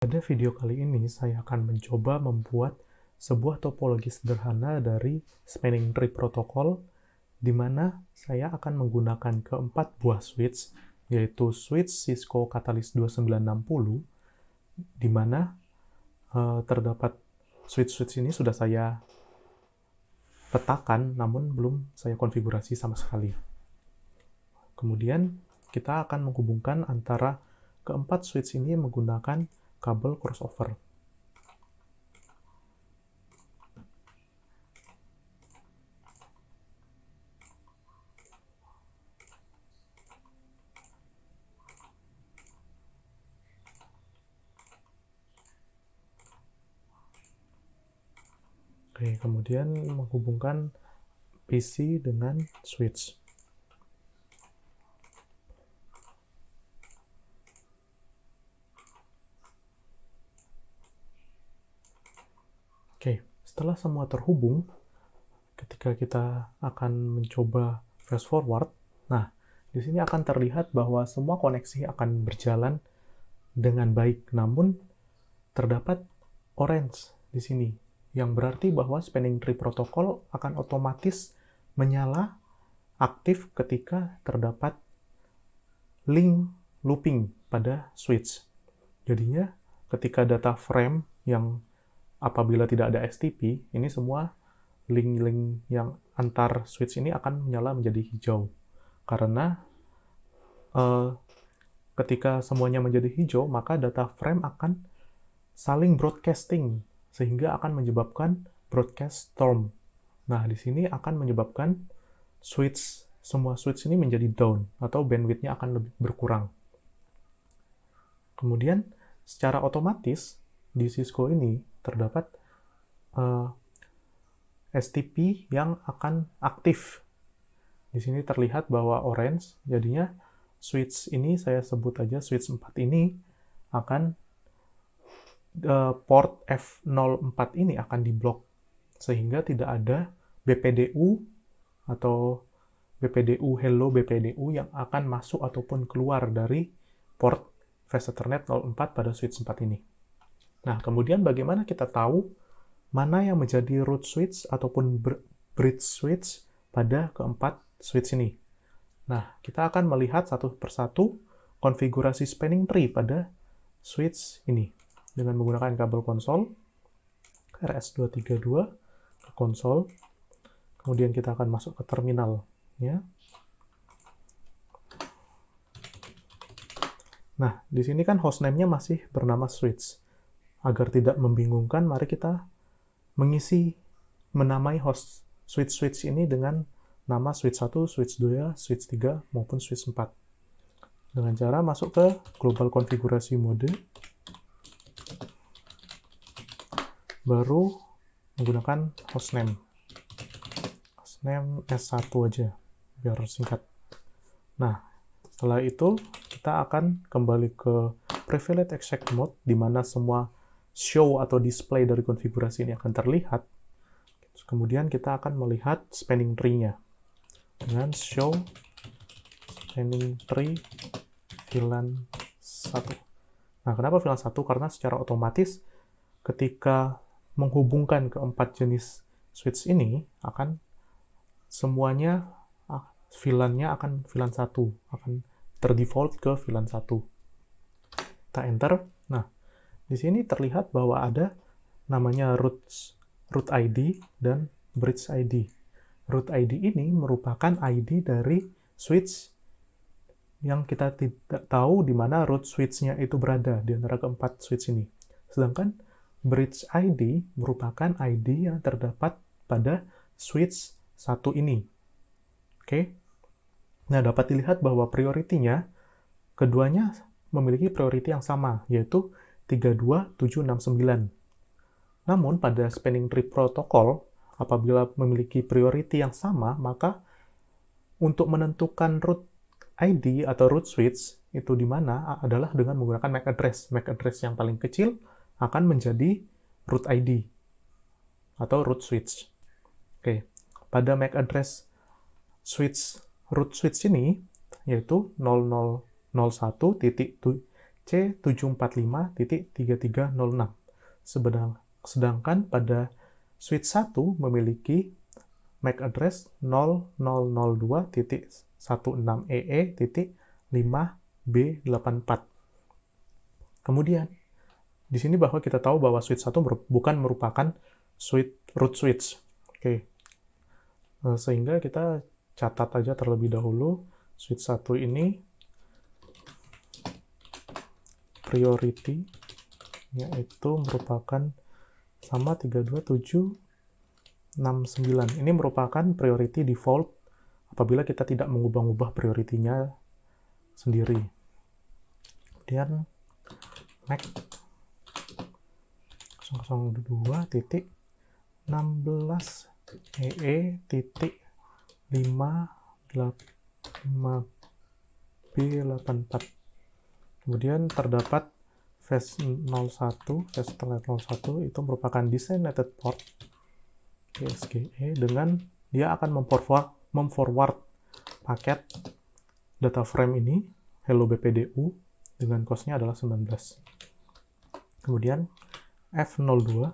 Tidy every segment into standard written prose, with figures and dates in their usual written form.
Pada video kali ini, saya akan mencoba membuat sebuah topologi sederhana dari spanning tree protokol, di mana saya akan menggunakan keempat buah switch, yaitu switch Cisco Catalyst 2960, di mana terdapat switch-switch ini sudah saya petakan, namun belum saya konfigurasi sama sekali. Kemudian, kita akan menghubungkan antara keempat switch ini menggunakan kabel crossover. Oke, kemudian menghubungkan PC dengan switch. Oke, setelah semua terhubung, ketika kita akan mencoba fast forward, nah, di sini akan terlihat bahwa semua koneksi akan berjalan dengan baik, namun terdapat orange di sini, yang berarti bahwa spanning tree protokol akan otomatis menyala aktif ketika terdapat link looping pada switch. Jadinya, ketika data frame yang apabila tidak ada STP, ini semua link-link yang antar switch ini akan menyala menjadi hijau. Karena ketika semuanya menjadi hijau, maka data frame akan saling broadcasting, sehingga akan menyebabkan broadcast storm. Nah, di sini akan menyebabkan semua switch ini menjadi down, atau bandwidth-nya akan lebih berkurang. Kemudian, secara otomatis, di Cisco ini terdapat STP yang akan aktif. Di sini terlihat bahwa orange, jadinya switch ini saya sebut aja switch 4 ini akan port F04 ini akan diblok, sehingga tidak ada BPDU atau BPDU hello BPDU yang akan masuk ataupun keluar dari port Fast Ethernet 04 pada switch 4 ini. Nah, kemudian bagaimana kita tahu mana yang menjadi root switch ataupun bridge switch pada keempat switch ini? Nah, kita akan melihat satu persatu konfigurasi spanning tree pada switch ini dengan menggunakan kabel konsol RS232 ke konsol. Kemudian kita akan masuk ke terminal, ya. Nah, di sini kan hostname-nya masih bernama switch. Agar tidak membingungkan, mari kita menamai host switch ini dengan nama switch 1, switch 2, switch 3, maupun switch 4. Dengan cara masuk ke global konfigurasi mode, baru menggunakan hostname. Hostname S1 aja, biar singkat. Nah, setelah itu kita akan kembali ke privilege exec mode, di mana semua show atau display dari konfigurasi ini akan terlihat. Kemudian kita akan melihat spanning tree-nya dengan show spanning tree VLAN 1. Nah, kenapa VLAN 1? Karena secara otomatis ketika menghubungkan keempat jenis switch ini, akan semuanya VLAN-nya akan VLAN 1, akan terdefault ke VLAN 1. Kita enter. Nah, di sini terlihat bahwa ada namanya root ID dan bridge ID. Root ID ini merupakan ID dari switch yang kita tidak tahu di mana root switch-nya itu berada di antara keempat switch ini. Sedangkan bridge ID merupakan ID yang terdapat pada switch 1 ini. Oke. Nah, dapat dilihat bahwa priority-nya keduanya memiliki priority yang sama, yaitu 32769. Namun, pada spanning tree protokol, apabila memiliki priority yang sama, maka untuk menentukan root ID atau root switch itu di mana adalah dengan menggunakan MAC address. MAC address yang paling kecil akan menjadi root ID atau root switch. Oke, pada MAC address root switch ini, yaitu 0001.1 C745.3306. Sedangkan pada switch 1 memiliki MAC address 0002.16ee.5B84. Kemudian, di sini bahwa kita tahu bahwa switch 1 bukan merupakan root switch. Oke. Sehingga kita catat aja terlebih dahulu switch 1 ini priority yaitu merupakan sama 32769. Ini merupakan priority default apabila kita tidak mengubah-ubah prioritinya sendiri. Kemudian MAC 002.16ee.5B84. Kemudian terdapat fast 01, fast telnet 01 itu merupakan designated port SGE dengan dia akan memforward paket data frame ini hello BPDU dengan cost-nya adalah 19. Kemudian F02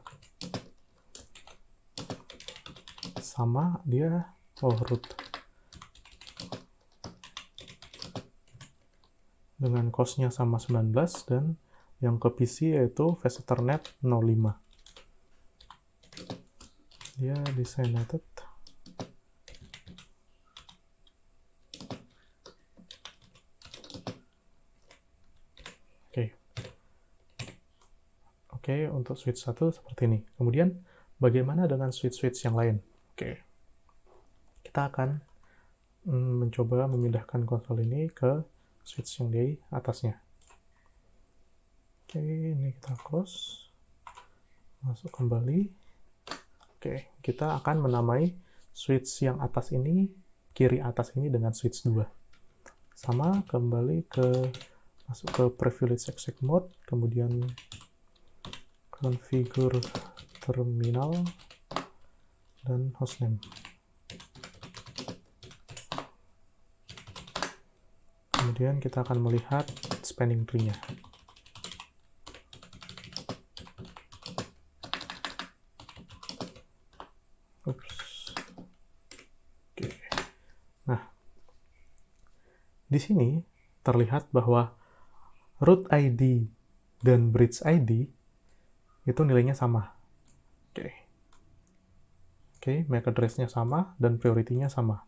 sama dia root dengan cost-nya sama 19 dan yang ke PC yaitu Fast Ethernet 05. Dia designated Oke, untuk switch 1 seperti ini. Kemudian, bagaimana dengan switch-switch yang lain? Oke, kita akan mencoba memindahkan konsol ini ke switch yang di atasnya. Oke, ini kita close. Masuk kembali. Oke, kita akan menamai switch yang atas ini, kiri atas ini dengan switch 2. Sama, kembali masuk ke privilege exec mode, kemudian configure terminal dan hostname. Kemudian kita akan melihat spanning tree-nya. Oke. Nah, di sini terlihat bahwa root ID dan bridge ID itu nilainya sama. Oke, MAC address-nya sama dan priority-nya sama.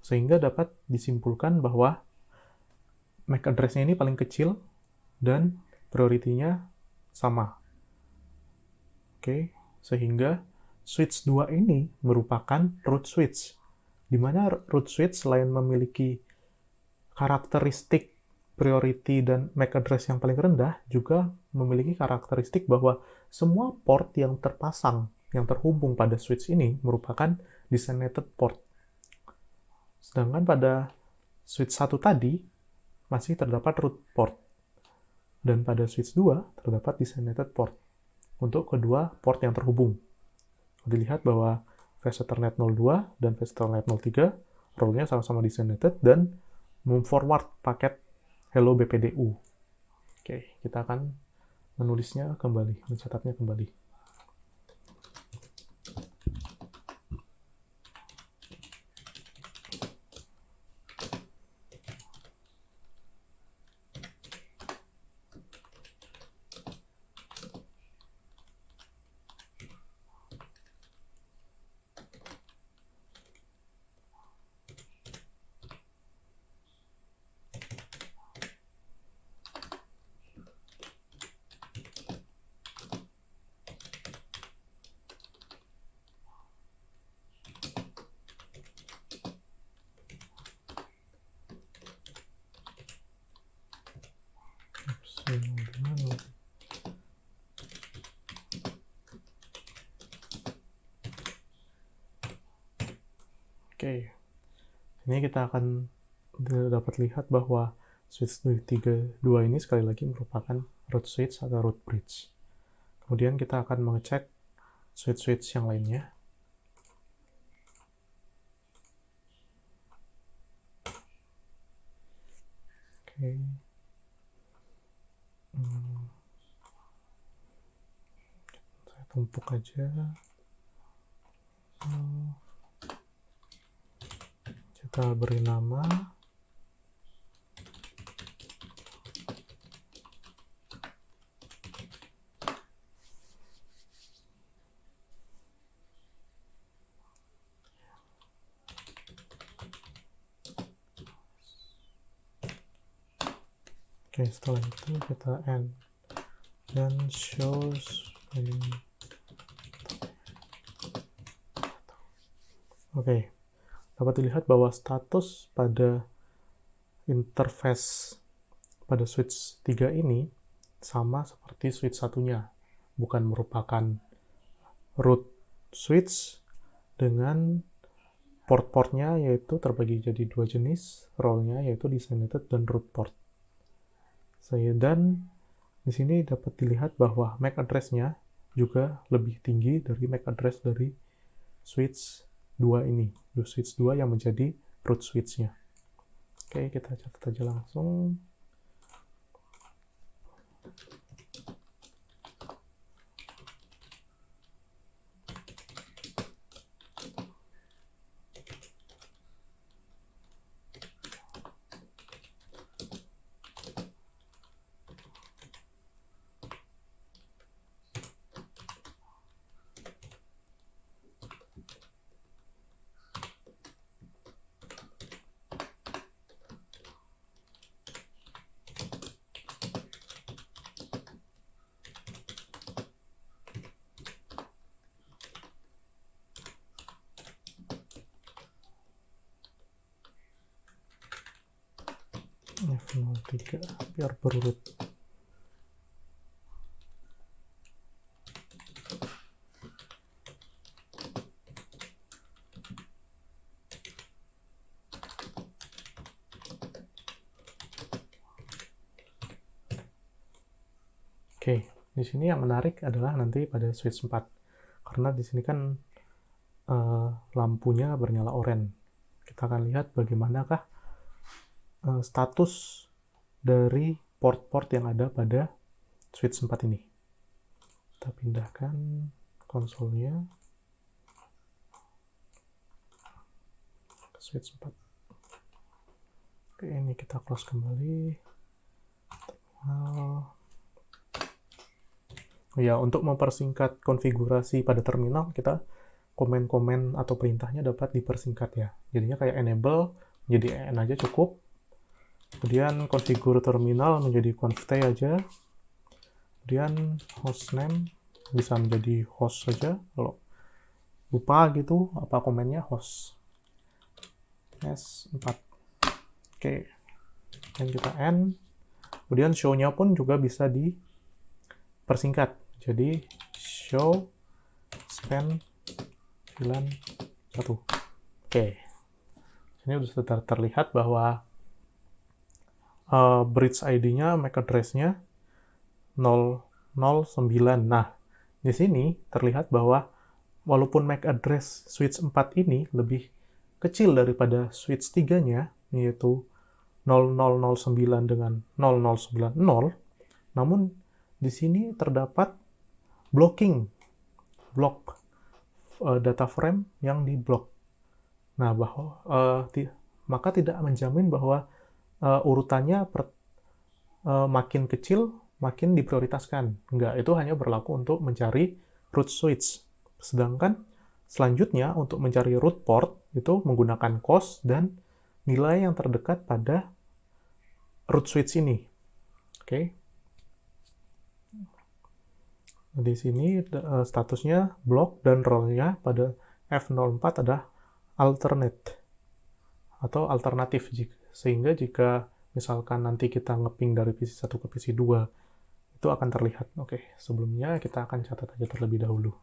Sehingga dapat disimpulkan bahwa MAC address-nya ini paling kecil dan priority-nya sama. Oke, sehingga switch 2 ini merupakan root switch. Di mana root switch selain memiliki karakteristik priority dan MAC address yang paling rendah, juga memiliki karakteristik bahwa semua port yang terpasang, yang terhubung pada switch ini merupakan designated port. Sedangkan pada switch 1 tadi, masih terdapat root port. Dan pada switch 2, terdapat designated port. Untuk kedua port yang terhubung. Dilihat bahwa Fast Ethernet 02 dan Fast Ethernet 03, role-nya sama-sama designated dan memforward paket hello BPDU. Oke, kita akan menulisnya kembali, mencatatnya kembali. Oke, ini kita akan dapat lihat bahwa switch 32 ini sekali lagi merupakan root switch atau root bridge. Kemudian kita akan mengecek switch-switch yang lainnya. Oke. tumpuk aja. Kita beri nama. Oke, setelah itu kita end dan shows ini. Oke, dapat dilihat bahwa status pada interface pada switch 3 ini sama seperti switch satunya, bukan merupakan root switch dengan port-portnya yaitu terbagi jadi dua jenis, role-nya yaitu designated dan root port. Dan di sini dapat dilihat bahwa MAC address-nya juga lebih tinggi dari MAC address dari switch 2 ini, switch 2 yang menjadi root switch-nya. Oke, kita catat aja langsung. F03 biar berurut. Oke, di sini yang menarik adalah nanti pada switch 4. Karena di sini kan lampunya bernyala oranye. Kita akan lihat bagaimanakah status dari port-port yang ada pada switch 4 ini. Kita pindahkan konsolnya ke switch 4. Oke, ini kita close kembali. Ya, untuk mempersingkat konfigurasi pada terminal, kita komen-komen atau perintahnya dapat dipersingkat ya. Jadinya kayak enable menjadi en aja cukup. Kemudian konfigur terminal menjadi conft aja. Kemudian hostname bisa menjadi host saja. Kalau lupa gitu apa komennya, host s4. Oke. Dan kita end. Kemudian show-nya pun juga bisa dipersingkat. Jadi show span 91. Oke. Ini sudah terlihat bahwa bridge ID-nya, MAC address-nya 009. Nah, di sini terlihat bahwa walaupun MAC address switch 4 ini lebih kecil daripada switch 3-nya, yaitu 0009 dengan 0090, namun di sini terdapat blok data frame yang diblok. Nah, maka tidak menjamin bahwa urutannya makin kecil makin diprioritaskan. Enggak, itu hanya berlaku untuk mencari root switch. Sedangkan selanjutnya untuk mencari root port itu menggunakan cost dan nilai yang terdekat pada root switch ini. Oke. Di sini statusnya block dan role-nya pada F04 adalah alternate atau alternatif, sehingga jika misalkan nanti kita ngeping dari PC1 ke PC2 itu akan terlihat. Oke, sebelumnya kita akan catat aja terlebih dahulu.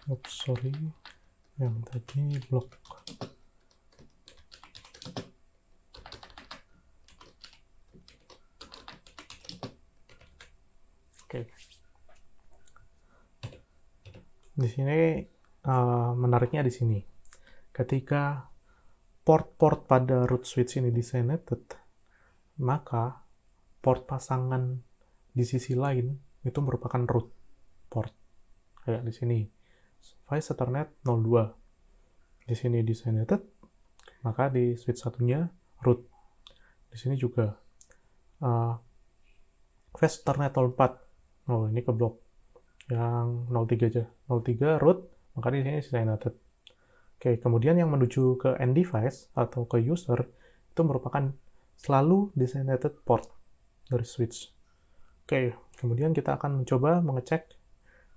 Oops, sorry, yang tadi blok. Oke. Di sini menariknya di sini. Ketika port-port pada root switch ini designated, maka port pasangan di sisi lain itu merupakan root port. Kayak di sini, Device Ethernet 02. Di sini designated, maka di switch satunya root. Di sini juga Device Ethernet 04. Oh, ini ke blok yang 03 aja. 03 root, maka di sini designated. Oke, kemudian yang menuju ke end device atau ke user itu merupakan selalu designated port dari switch. Oke, kemudian kita akan mencoba mengecek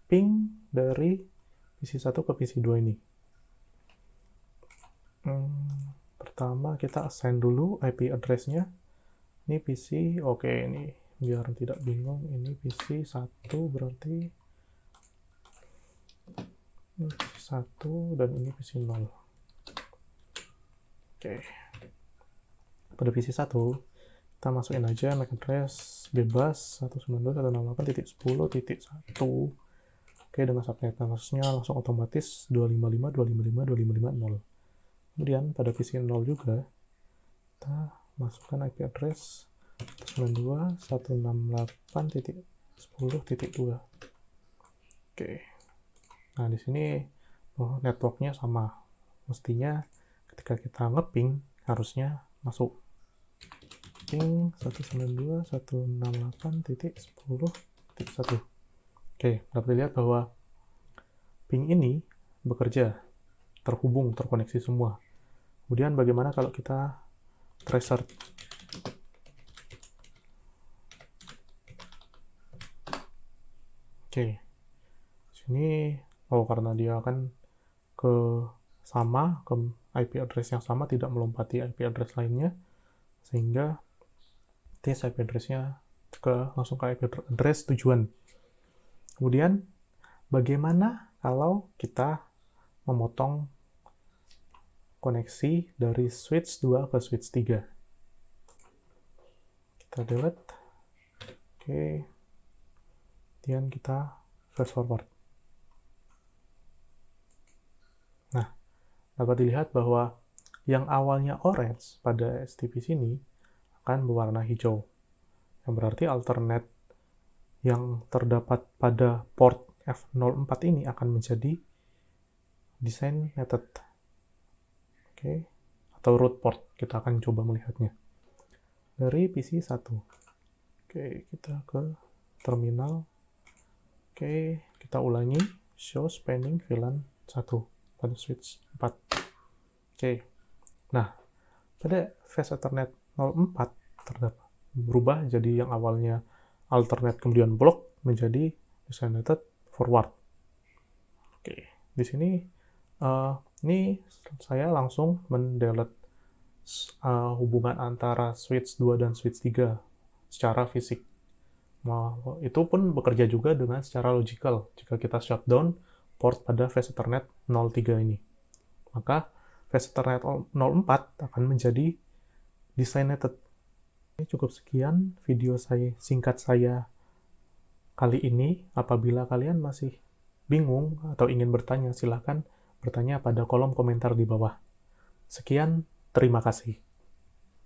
ping dari PC1 ke PC2 ini. Pertama kita assign dulu IP address-nya. Ini PC, oke, ini biar tidak bingung, ini PC1 berarti ini PC1 dan ini PC0. Oke. Pada PC1 kita masukin aja MAC address bebas 192.168.10.1. Oke, dengan subnet address-nya langsung otomatis 255.255.255.0. Kemudian pada PC0 juga kita masukkan IP address 192.168.10.2. Oke. Nah, di sini networknya sama. Mestinya ketika kita ngeping harusnya masuk ping 192.168.10.1. Oke, dapat dilihat bahwa ping ini bekerja, terhubung, terkoneksi semua. Kemudian bagaimana kalau kita tracer? Oke, sini karena dia akan ke IP address yang sama, tidak melompati IP address lainnya, sehingga IP address-nya langsung ke IP address tujuan. Kemudian, bagaimana kalau kita memotong koneksi dari switch 2 ke switch 3? Kita delete. Oke. Kemudian kita fast forward. Nah, dapat dilihat bahwa yang awalnya orange pada STP sini akan berwarna hijau. Yang berarti alternate yang terdapat pada port F04 ini akan menjadi designated. Oke, atau root port. Kita akan coba melihatnya dari PC1. Oke, kita ke terminal. Oke, kita ulangi show spanning VLAN 1 pada switch 4. Oke. Nah, pada Fast Ethernet 04 terdapat berubah jadi yang awalnya alternate kemudian block menjadi designated forward. Oke, di sini ini saya langsung mendelete hubungan antara switch 2 dan switch 3 secara fisik. Nah, itu pun bekerja juga dengan secara logical jika kita shutdown port pada Fast Ethernet 03 ini. Maka Fast Ethernet 04 akan menjadi designated. Cukup sekian video singkat saya kali ini. Apabila kalian masih bingung atau ingin bertanya, silahkan bertanya pada kolom komentar di bawah. Sekian, terima kasih.